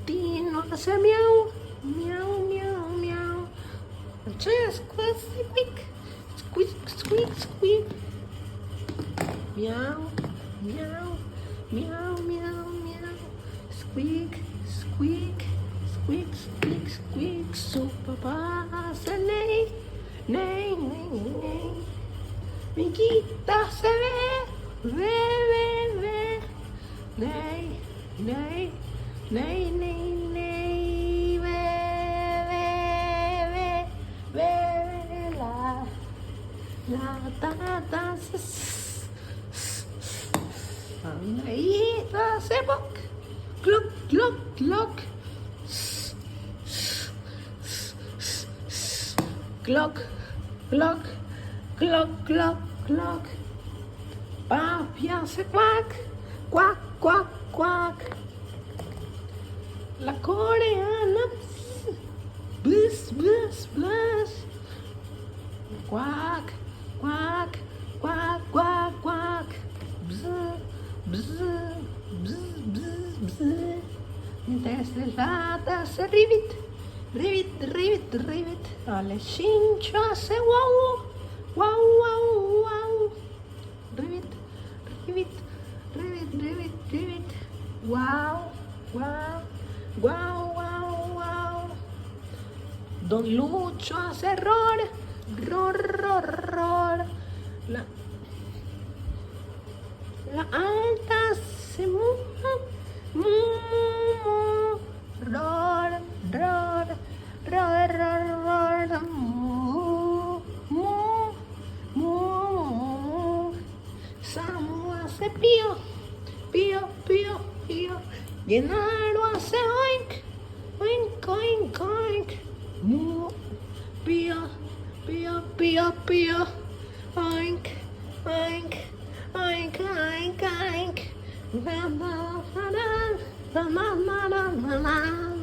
Tino hace miau, miau, miau, miau. Francesco hace squeak, squeak, squeak, squeak. Miau, miau, miau, miau, miau. Squeak, squeak, squeak, squeak, squeak. Su papá hace ney, ney, ney, ney. Miquita se ve, ve. Ney, ney, ney, ney, ney. Ve, la tata Andreita se boc, clock, clock, clock. Clock, clock, clock, clock, clock. Papi hace quack, quack, quack, quack. La coreana, bzz, bzz, bzz. Quack, quack, quack, quack, quack. Bzz, bzz, bzz, bzz, bzz. Desde la hace ribbit, ribbit, ribbit, ribbit. Ale cincho hace wow, wow, wow, wow. Ribbit, ribbit, ribbit, ribbit, ribbit. Wow, wow, wow, wow, wow. Don Lucho hace ror, ror, ror, ror. La alta se mueve, ror, ror, ror, ror, ror, Samu hace pío, pío, pío, pío. Llenaro hace oink, oink, oink, oink. Pío, pío, pío, pío. Oink, oink, oink, oink, oink. Na na na na na na na na.